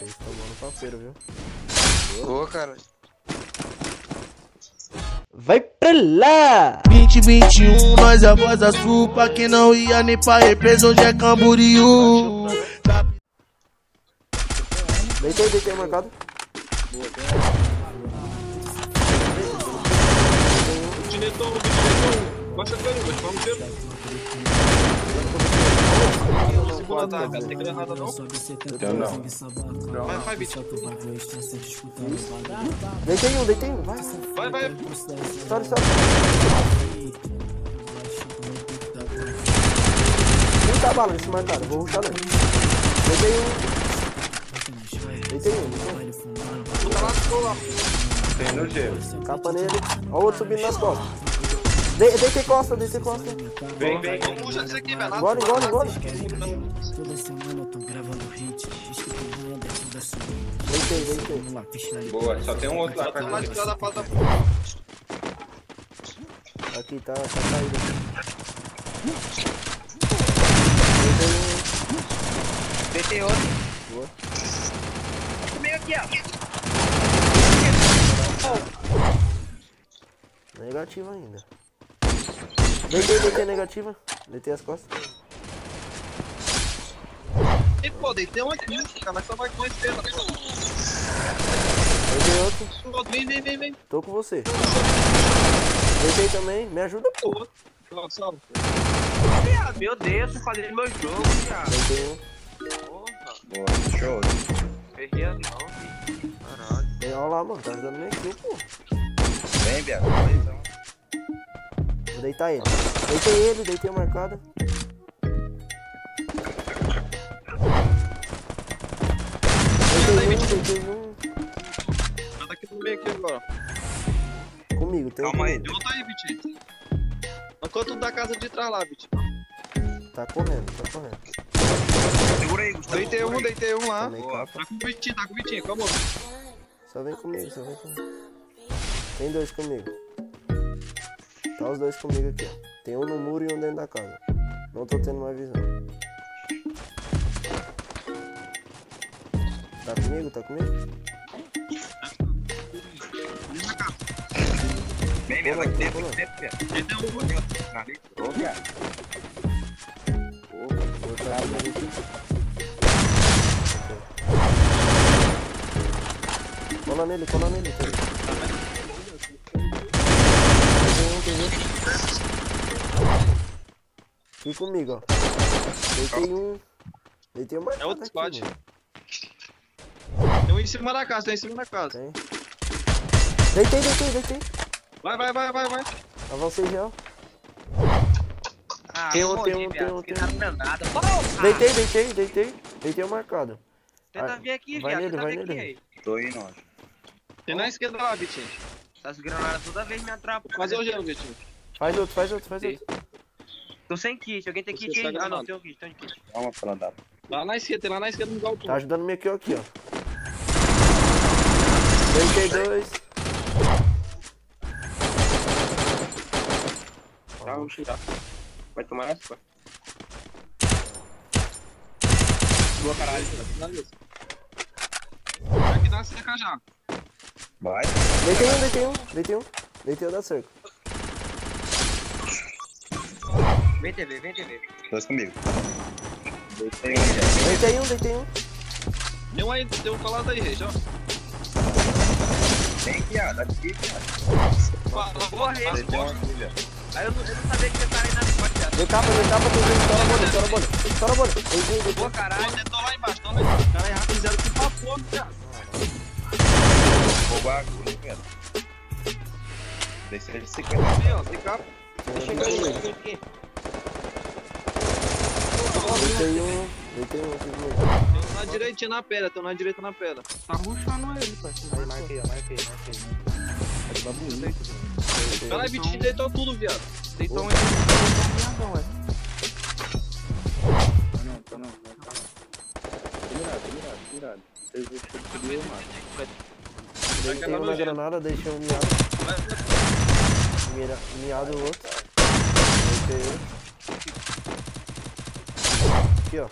Vocês tomando papeiro, viu? Boa, cara. Vai pra lá! 2021, nós é a voz da supa. Que não ia nem pra represa, hoje é Camboriú. Deitei marcado. Diretor, baixa com ele, vamos ver. Segura, tá, cara, tem que errada não? Vai, bicho. Deitei um, vai. Vai. História. Muita bala nesse marcado, vou rushar nele. Deitei um. Puta lá, ficou lá. Tem no gelo. Capa nele. Ó o outro subindo nas costas. Deitei costa. Vem. Vamos puxar isso aqui, velho. Embora. Toda semana eu tô gravando hit. Diz que tu ganha dentro da sua. Deitei. Boa, só tem um outro lá Tá perto. mais da falta. Aqui tá caído. Deitei outro. Boa. Comigo aqui, ó. Negativa ainda. Deitei negativa. Deitei as costas. E pô, deitei um aqui, cara, mas só vai com esse tema. Deitei outro. Vem. Tô com você. Deitei também. Me ajuda, pô. Salve. Meu Deus, eu falei meu jogo, viado. Deitei um. Porra, Boa, show. perdi a não, filho. Caralho. Olha lá, mano. Tá ajudando minha kill, pô. Vem, Biago. Vou deitar ele. Deitei o marcado. Deitei um. Tá aqui no meio aqui agora. Comigo, tem Calma aí, Eu vou tá aí, Vitinho. No canto da casa de trás lá, Vitinho. Tá correndo. Segura aí, Gustavo. Deitei um lá. Tomei capa. Tá com o Vitinho, calma. Só vem comigo. Tem dois comigo. Tá os dois comigo aqui, ó. Tem um no muro e um dentro da casa. Não tô tendo mais visão. Tá comigo? Vem, meu, vai ter, viado. Deitei um. Ô, viado. Cola nele. Tem um. Aqui comigo, ó. Deitei um marcado. É outro aqui, squad. mano. Tem um em cima da casa, Tem. Deitei. Vai. Avancei já. Ah, Tem não um. morri, viado. Fiquei na granada. Porra! Deitei o marcado. Tenta vir aqui, Vai viado. nele, Tenta vir vai aqui, nele. aí. Tô indo, ó. Tem na esquerda lá, Vitinho. Essas granadas toda vez me atrapalham. Fazer o gelo, Vitinho. Faz outro. Tô sem kit. Alguém tem Você kit tá aí? Ah, não. granado. Tem um kit. Calma, Flandado. Lá na esquerda no galpão. Tá ajudando minha kill aqui, ó. Deitei dois. Tá, vamos tirar. Vai tomar essa? Boa, caralho. Aqui dá cerca já. Vai. Deitei um. Deitei o da cerca. Vem TV. Dois comigo. Deitei um, Biago. Deitei um. Deu um falado aí, Rei, ó. Vem, Biago. Dá de aqui, Biago. Morreu. Deitei uma aqui, Biago. Aí eu não sabia que você tá aí na spot, viado. Dei capa, estoura a bolha. Deitei. Boa, caralho. Tô lá embaixo, Cara, errado, fizeram que papo, cara. Vou bagulho, Biago. Desceu de 50. Aí, ó, tem capa. Chegou aí, aqui. Deitei um aqui comigo. Tem um na direitinha na pedra, Tá rushando ele, parceiro. Aí, marquei. Caralho, Vitinho deitou tudo, viado. Deitou um Tô não. Mirado. Vocês viram que eu subi, mano. Deitei uma granada, deixei um miado o outro. Deitei outro. Aqui, ó.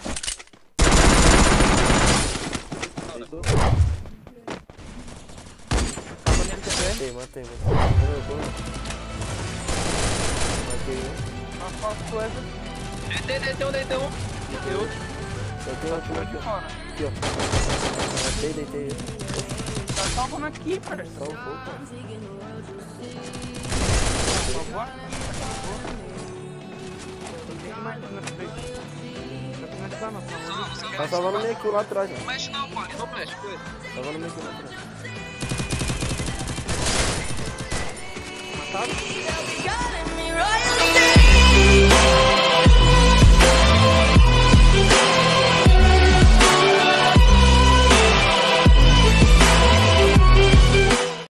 Matou. Tava nele também. Matei. Matei um. Aposto essa. Deitei um. Deitei outro. Eu tenho outro aqui, ó. Fora. Aqui, ó. Deitei ele. Tá salvando aqui, cara. Só um pouco, cara. Salvou aqui, tem mais na frente. Tá salvando meio que lá atrás, ó. Não mexe não, pai. Não mexe com ele. Salvando meio que lá atrás. Matado? Me royal